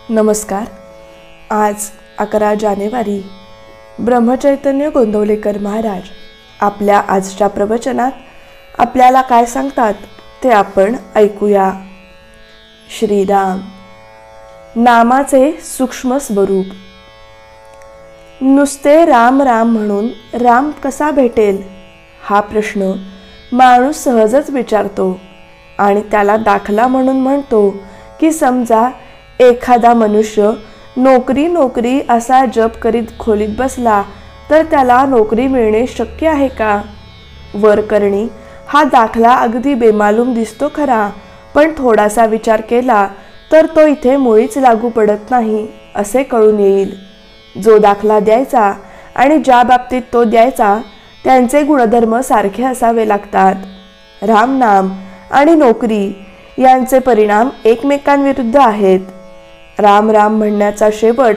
नमस्कार। आज 11 जानेवारी ब्रह्मचैतन्य गोंदवलेकर महाराज आपल्या आजच्या प्रवचनात आपल्याला काय सांगतात ते आपण ऐकूया। श्रीराम नामाचे सूक्ष्म स्वरूप। नुसते राम राम म्हणून राम कसा भेटेल हा प्रश्न माणूस सहजच विचारतो आणि त्याला दाखला म्हणून म्हणतो की समजा एखादा मनुष्य नोकरी नोकरी असा जप करीत खोलीत बसला तर त्याला नोकरी मिळणे शक्य आहे का? वर करणी हा दाखला अगदी बेमालूम दिसतो खरा, पण थोडासा विचार केला तर तो इथे मुळीच लागू पडत नाही असे कळून येईल। जो दाखला द्यायचा आणि ज्या बाबतीत तो द्यायचा त्यांचे गुणधर्म सारखे असावे लागतात। राम नाम आणि नोकरी यांचे परिणाम एकमेकांविरुद्ध आहेत। राम राम म्हणण्याचा शेवट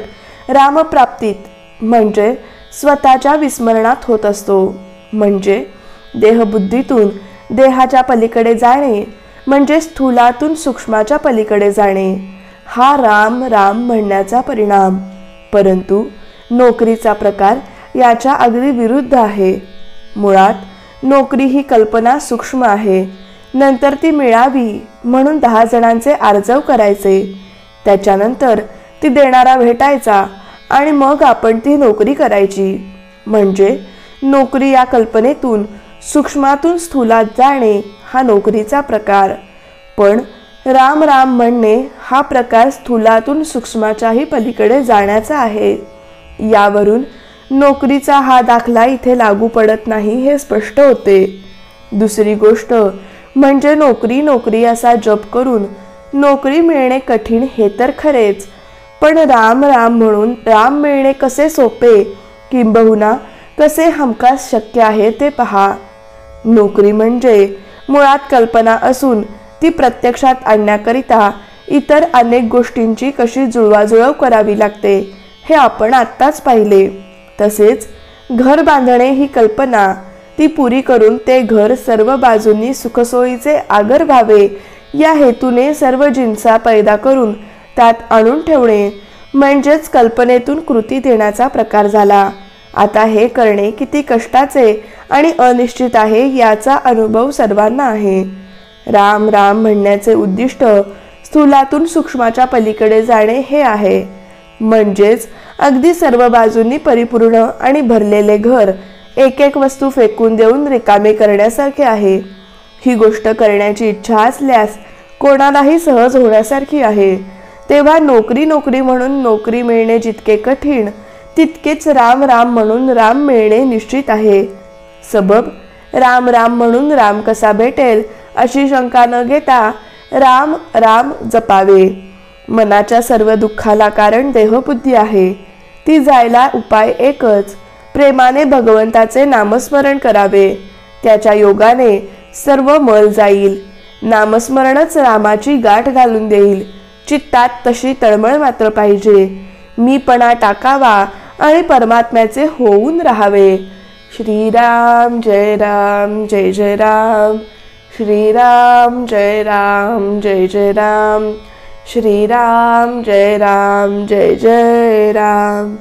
रामप्राप्तीत म्हणजे स्वतःच्या विस्मरणात होत असतो, म्हणजे देहबुद्धीतून देहाच्या पलीकडे जाणे, म्हणजे स्थूलातून सूक्ष्माच्या पलीकडे जाणे हा राम राम म्हणण्याचा परिणाम। परंतु नोकरीचा प्रकार याच्या अगदी विरुद्ध आहे। मुळात नोकरी ही कल्पना सूक्ष्म आहे, नंतर ती मिळावी म्हणून 10 जणांचे आर्जव करायचे, त्याच्यानंतर ती देणारा भेटायचा आणि मग आपण ती नोकरी करायची। म्हणजे नोकरी या कल्पनेतून सूक्ष्मातून स्थूलात जाणे हा नोकरीचा प्रकार। पण राम राम म्हणणे हा प्रकार स्थूलातून सूक्ष्माच्याही पलीकडे जाण्याचा आहे। यावरून नोकरीचा हा दाखला इथे लागू पडत नाही हे स्पष्ट होते। दुसरी गोष्ट म्हणजे नोकरी नोकरी असा जप करून नोकरी मिळणे कठीण हे तर खरेच, पण राम राम म्हणून राम मिळणे कसे सोपे किंबहुना कसे हमखास शक्य आहे ते पहा। नोकरी म्हणजे मुळात कल्पना असून ती प्रत्यक्षात आणण्याकरिता इतर अनेक गोष्टींची कशी जुळवाजुळव करावी लागते हे आपण आत्ताच पाहिले। तसेच घर बांधणे ही कल्पना, ती पुरी करून ते घर सर्व बाजूंनी सुखसोयीचे आगर व्हावे या हेतूने सर्व जिन्सा पैदा करून त्यात आणून ठेवणे म्हणजेच कल्पनेतून कृती देण्याचा प्रकार झाला। आता हे करणे किती कष्टाचे आणि अनिश्चित आहे याचा अनुभव सर्वांना आहे। राम राम म्हणण्याचे उद्दिष्ट स्थूलातून सूक्ष्माच्या पलीकडे जाणे हे आहे, म्हणजेच अगदी सर्व बाजूंनी परिपूर्ण आणि भरलेले घर एक एक वस्तू फेकून देऊन रिकामे करण्यासारखे आहे। ही गोष्ट करण्याची इच्छा असल्यास कोणालाही सहज होण्यासारखी आहे। तेव्हा नोकरी नोकरी म्हणून नोकरी मिळणे जितके कठीण तितकेच राम राम म्हणून राम मिळणे निश्चित आहे। सबब राम राम म्हणून राम कसा भेटेल अशी शंका न घेता राम राम जपावे। मनाच्या सर्व दुःखाला कारण देहबुद्धी आहे, ती जायला उपाय एकच, प्रेमाने भगवंताचे नामस्मरण करावे, त्याच्या योगाने सर्व मल जाईल। नामस्मरणच रामाची गाठ घालून देईल। चित्तात तशी तळमळ मात्र पाहिजे, मीपणा टाकावा आणि परमात्म्याचे होऊन राहावे। श्रीराम जय राम जय जय राम, श्रीराम जय राम जय जय राम, श्रीराम जय राम जय जय राम।